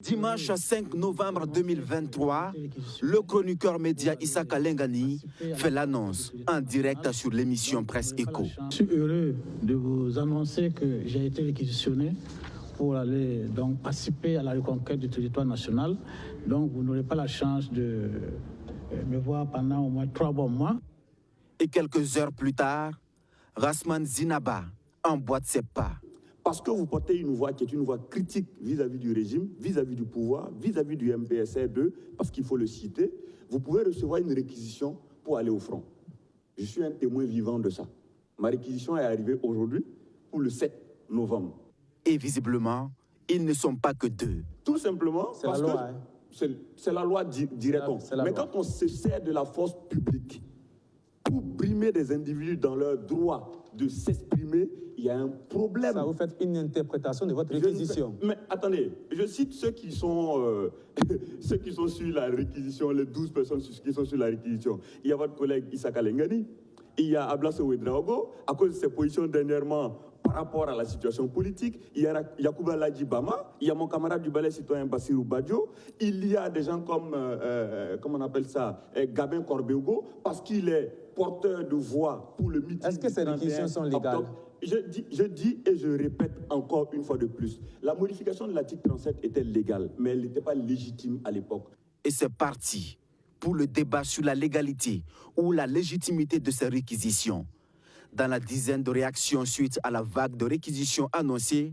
Dimanche 5 novembre 2023, le chroniqueur média Issaka Lengani fait l'annonce en direct sur l'émission Presse Éco. Je suis heureux de vous annoncer que j'ai été réquisitionné pour aller donc participer à la reconquête du territoire national. Donc vous n'aurez pas la chance de me voir pendant au moins 3 bons mois. Et quelques heures plus tard, Rasman Zinaba emboîte ses pas. Parce que vous portez une voix qui est une voix critique vis-à-vis du régime, vis-à-vis du pouvoir, vis-à-vis du MPSR2, parce qu'il faut le citer, vous pouvez recevoir une réquisition pour aller au front. Je suis un témoin vivant de ça. Ma réquisition est arrivée aujourd'hui pour le 7 novembre. Et visiblement, ils ne sont pas que deux. Tout simplement parce que c'est la loi, dirait-on. Mais quand on se sert de la force publique pour brimer des individus dans leur droit de s'exprimer, il y a un problème. Ça, vous faites une interprétation de votre réquisition. Mais attendez, je cite ceux qui sont sur la réquisition, les 12 personnes qui sont sur la réquisition. Il y a votre collègue Issaka Lengani, il y a Ablasse Ouedraogo, à cause de ses positions dernièrement par rapport à la situation politique. Il y a Yacouba Ladji Bama, il y a mon camarade du balai citoyen Bassirou Badjo, il y a des gens comme, comment on appelle ça, Gabin Corbeugo, parce qu'il est porteur de voix pour le meeting. Est-ce que ces réquisitions sont légales? Je dis et je répète encore une fois de plus, la modification de l'article 37 était légale, mais elle n'était pas légitime à l'époque. Et c'est parti pour le débat sur la légalité ou la légitimité de ces réquisitions. Dans la dizaine de réactions suite à la vague de réquisitions annoncée,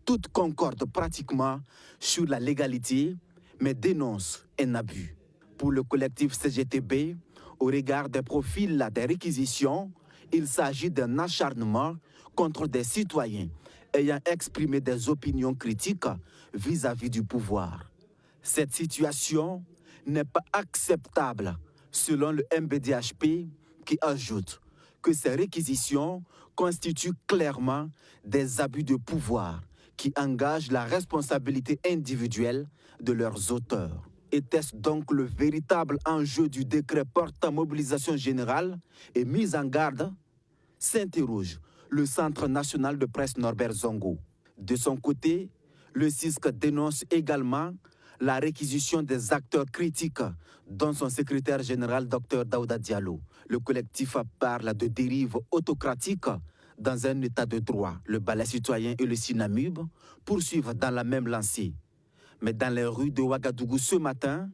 toutes concordent pratiquement sur la légalité, mais dénoncent un abus. Pour le collectif CGTB, au regard des profils des réquisitions, il s'agit d'un acharnement contre des citoyens ayant exprimé des opinions critiques vis-à-vis du pouvoir. Cette situation n'est pas acceptable selon le MBDHP qui ajoute que ces réquisitions constituent clairement des abus de pouvoir qui engagent la responsabilité individuelle de leurs auteurs. Était-ce donc le véritable enjeu du décret portant mobilisation générale et mise en garde? S'interroge le Centre national de presse Norbert Zongo. De son côté, le CISC dénonce également la réquisition des acteurs critiques, dont son secrétaire général Dr Daouda Diallo. Le collectif parle de dérives autocratiques dans un état de droit. Le balai citoyen et le Sinamub poursuivent dans la même lancée. Mais dans les rues de Ouagadougou ce matin,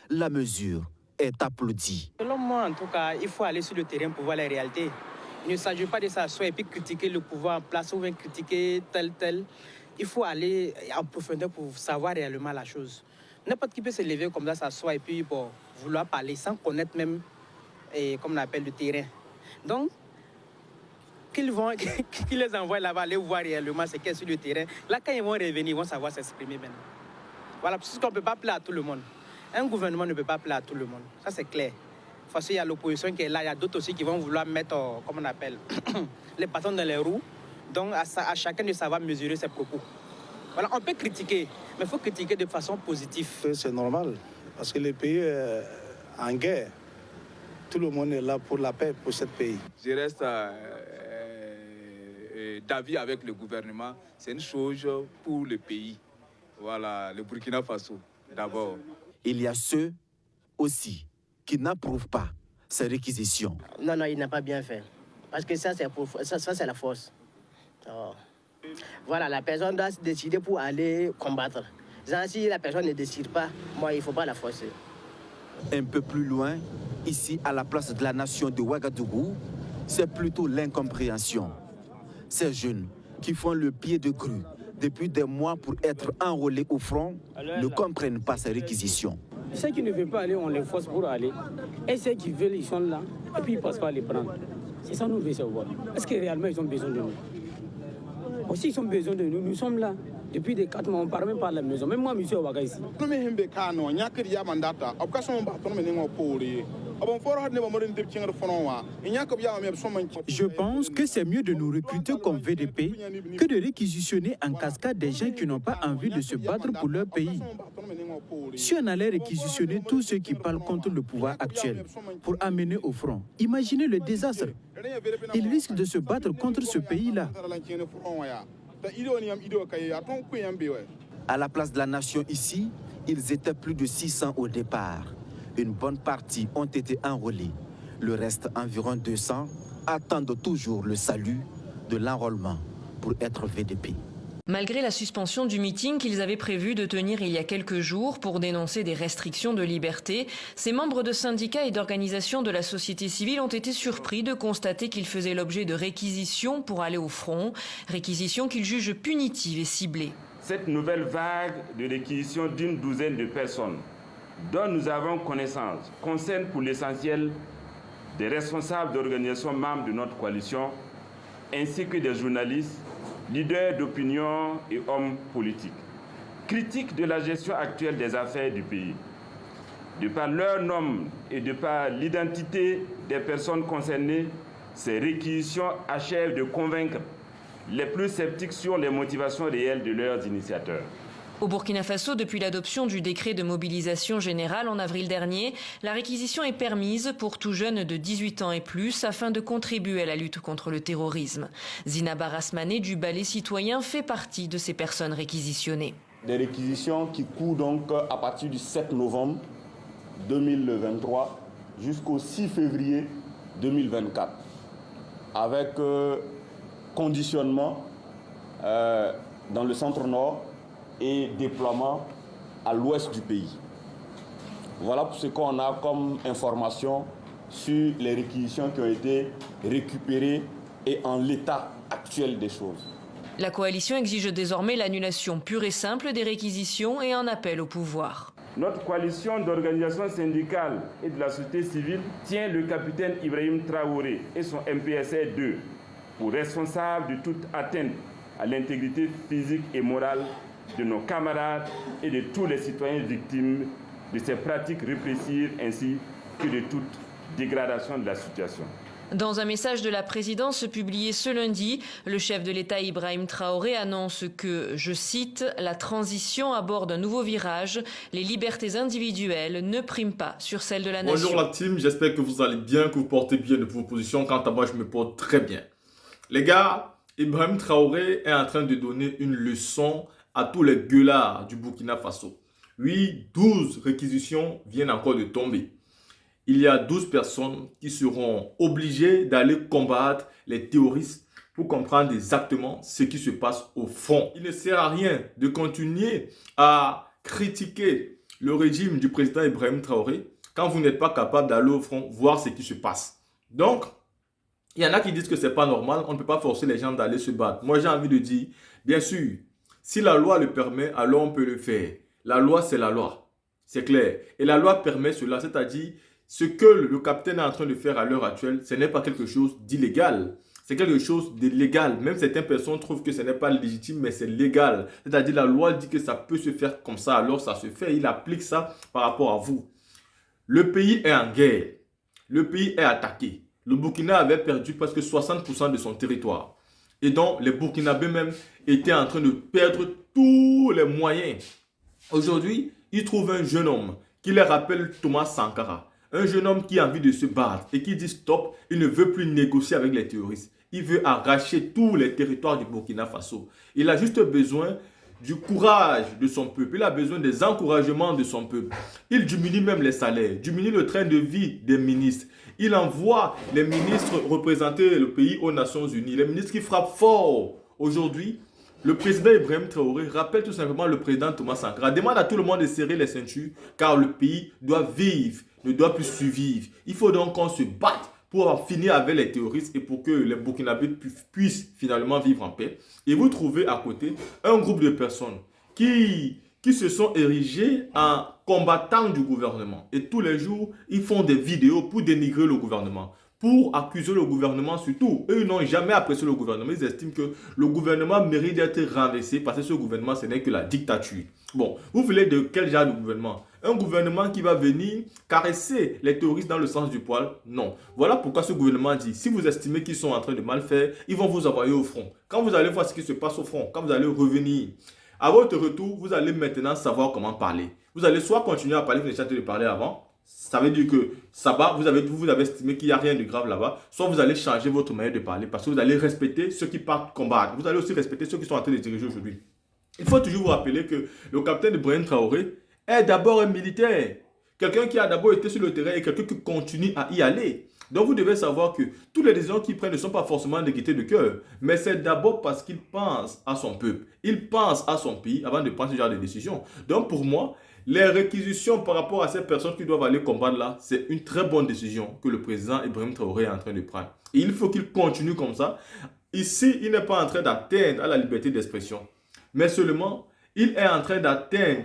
la mesure est applaudie. Selon moi, en tout cas, il faut aller sur le terrain pour voir les réalités. Il ne s'agit pas de s'asseoir et puis critiquer le pouvoir en place ou bien critiquer tel. Il faut aller en profondeur pour savoir réellement la chose. N'importe qui peut se lever comme ça, s'asseoir et puis vouloir parler sans connaître même, comme on appelle, le terrain. Donc, qu'ils les envoient là-bas, aller voir réellement ce qu'il y a sur le terrain. Là, quand ils vont revenir, ils vont savoir s'exprimer maintenant. Voilà, parce qu'on ne peut pas plaire à tout le monde. Un gouvernement ne peut pas plaire à tout le monde. Ça, c'est clair. De toute façon, il y a l'opposition qui est là. Il y a d'autres aussi qui vont vouloir mettre, comme on appelle, les bâtons dans les roues. Donc, à chacun de savoir mesurer ses propos. Voilà, on peut critiquer, mais il faut critiquer de façon positive. C'est normal, parce que le pays est en guerre. Tout le monde est là pour la paix pour ce pays. Je reste d'avis avec le gouvernement. C'est une chose pour le pays. Voilà, le Burkina Faso, d'abord. Il y a ceux aussi qui n'approuvent pas ces réquisitions. Non, il n'a pas bien fait. Parce que ça, c'est la force. Oh. Voilà, la personne doit se décider pour aller combattre. Si la personne ne décide pas, moi, il ne faut pas la forcer. Un peu plus loin, ici, à la place de la nation de Ouagadougou, c'est plutôt l'incompréhension. Ces jeunes qui font le pied de grue depuis des mois pour être enrôlés au front ne comprennent pas ces réquisitions. Ceux qui ne veulent pas aller, on les force pour aller. Et ceux qui veulent, ils sont là. Et puis ils ne passent pas à les prendre. C'est ça nous devons savoir. Est-ce que réellement ils ont besoin de nous? Aussi, ils ont besoin de nous. Nous sommes là. Depuis des 4 mois, on ne part même pas à la maison. Même moi, monsieur Ouaga ici. Je pense que c'est mieux de nous recruter comme VDP que de réquisitionner en cascade des gens qui n'ont pas envie de se battre pour leur pays. Si on allait réquisitionner tous ceux qui parlent contre le pouvoir actuel pour amener au front, imaginez le désastre. Ils risquent de se battre contre ce pays-là. À la place de la nation ici, ils étaient plus de 600 au départ. Une bonne partie ont été enrôlés. Le reste, environ 200, attendent toujours le salut de l'enrôlement pour être VDP. Malgré la suspension du meeting qu'ils avaient prévu de tenir il y a quelques jours pour dénoncer des restrictions de liberté, ces membres de syndicats et d'organisations de la société civile ont été surpris de constater qu'ils faisaient l'objet de réquisitions pour aller au front, réquisitions qu'ils jugent punitives et ciblées. Cette nouvelle vague de réquisition d'une douzaine de personnes dont nous avons connaissance concerne pour l'essentiel des responsables d'organisations membres de notre coalition ainsi que des journalistes, leaders d'opinion et hommes politiques, critiques de la gestion actuelle des affaires du pays. De par leur nom et de par l'identité des personnes concernées, ces réquisitions achèvent de convaincre les plus sceptiques sur les motivations réelles de leurs initiateurs. Au Burkina Faso, depuis l'adoption du décret de mobilisation générale en avril dernier, la réquisition est permise pour tout jeune de 18 ans et plus afin de contribuer à la lutte contre le terrorisme. Zina Barasmané du Balai citoyen fait partie de ces personnes réquisitionnées. Des réquisitions qui courent donc à partir du 7 novembre 2023 jusqu'au 6 février 2024 avec conditionnement dans le centre-nord et déploiement à l'ouest du pays. Voilà ce qu'on a comme information sur les réquisitions qui ont été récupérées et en l'état actuel des choses. La coalition exige désormais l'annulation pure et simple des réquisitions et un appel au pouvoir. Notre coalition d'organisations syndicales et de la société civile tient le capitaine Ibrahim Traoré et son MPSA 2 pour responsables de toute atteinte à l'intégrité physique et morale de nos camarades et de tous les citoyens victimes de ces pratiques répressives ainsi que de toute dégradation de la situation. Dans un message de la présidence publié ce lundi, le chef de l'État Ibrahim Traoré annonce que, je cite, « La transition aborde un nouveau virage. Les libertés individuelles ne priment pas sur celles de la nation. » Bonjour la team, j'espère que vous allez bien, que vous portez bien de vos positions. Quant à moi, je me porte très bien. Les gars, Ibrahim Traoré est en train de donner une leçon à tous les gueulards du Burkina Faso. Oui, 12 réquisitions viennent encore de tomber. Il y a 12 personnes qui seront obligées d'aller combattre les terroristes pour comprendre exactement ce qui se passe au front. Il ne sert à rien de continuer à critiquer le régime du président Ibrahim Traoré quand vous n'êtes pas capable d'aller au front voir ce qui se passe. Donc, il y en a qui disent que ce n'est pas normal, on ne peut pas forcer les gens d'aller se battre. Moi, j'ai envie de dire, bien sûr, si la loi le permet, alors on peut le faire. La loi, c'est la loi. C'est clair. Et la loi permet cela, c'est-à-dire ce que le capitaine est en train de faire à l'heure actuelle, ce n'est pas quelque chose d'illégal. C'est quelque chose de légal. Même certaines personnes trouvent que ce n'est pas légitime, mais c'est légal. C'est-à-dire la loi dit que ça peut se faire comme ça, alors ça se fait. Il applique ça par rapport à vous. Le pays est en guerre. Le pays est attaqué. Le Burkina avait perdu presque 60% de son territoire. Et donc, les Burkinabés même étaient en train de perdre tous les moyens. Aujourd'hui, ils trouvent un jeune homme qui les rappelle Thomas Sankara. Un jeune homme qui a envie de se battre et qui dit stop, il ne veut plus négocier avec les terroristes. Il veut arracher tous les territoires du Burkina Faso. Il a juste besoin du courage de son peuple. Il a besoin des encouragements de son peuple. Il diminue même les salaires, diminue le train de vie des ministres. Il envoie les ministres représenter le pays aux Nations Unies. Les ministres qui frappent fort. Aujourd'hui, le président Ibrahim Traoré rappelle tout simplement le président Thomas Sankara. Demande à tout le monde de serrer les ceintures car le pays doit vivre, ne doit plus survivre. Il faut donc qu'on se batte pour en finir avec les terroristes et pour que les Burkinabés puissent finalement vivre en paix. Et vous trouvez à côté un groupe de personnes qui se sont érigés en combattants du gouvernement. Et tous les jours, ils font des vidéos pour dénigrer le gouvernement, pour accuser le gouvernement surtout. Eux, ils n'ont jamais apprécié le gouvernement. Ils estiment que le gouvernement mérite d'être renversé parce que ce gouvernement, ce n'est que la dictature. Bon, vous voulez de quel genre de gouvernement? Un gouvernement qui va venir caresser les terroristes dans le sens du poil? Non. Voilà pourquoi ce gouvernement dit, si vous estimez qu'ils sont en train de mal faire, ils vont vous envoyer au front. Quand vous allez voir ce qui se passe au front, quand vous allez revenir, à votre retour, vous allez maintenant savoir comment parler. Vous allez soit continuer à parler, vous n'avez pas de parler avant. Ça veut dire que ça va, vous avez estimé qu'il n'y a rien de grave là-bas. Soit vous allez changer votre manière de parler parce que vous allez respecter ceux qui partent combattre. Vous allez aussi respecter ceux qui sont en train de diriger aujourd'hui. Il faut toujours vous rappeler que le capitaine Ibrahim Traoré est d'abord un militaire. Quelqu'un qui a d'abord été sur le terrain et quelqu'un qui continue à y aller. Donc vous devez savoir que toutes les décisions qu'il prend ne sont pas forcément de gaieté de cœur, mais c'est d'abord parce qu'il pense à son peuple. Il pense à son pays avant de prendre ce genre de décision. Donc pour moi, les réquisitions par rapport à ces personnes qui doivent aller combattre là, c'est une très bonne décision que le président Ibrahim Traoré est en train de prendre. Et il faut qu'il continue comme ça. Ici, il n'est pas en train d'atteindre à la liberté d'expression, mais seulement il est en train d'atteindre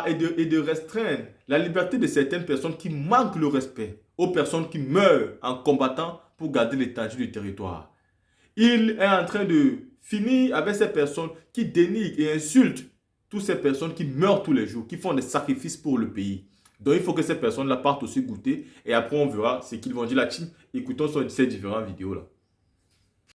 et de restreindre la liberté de certaines personnes qui manquent le respect aux personnes qui meurent en combattant pour garder l'étendue du territoire. Il est en train de finir avec ces personnes qui dénigrent et insultent toutes ces personnes qui meurent tous les jours, qui font des sacrifices pour le pays. Donc il faut que ces personnes-là partent aussi goûter et après on verra ce qu'ils vont dire là-dessus. Écoutons ces différentes vidéos-là.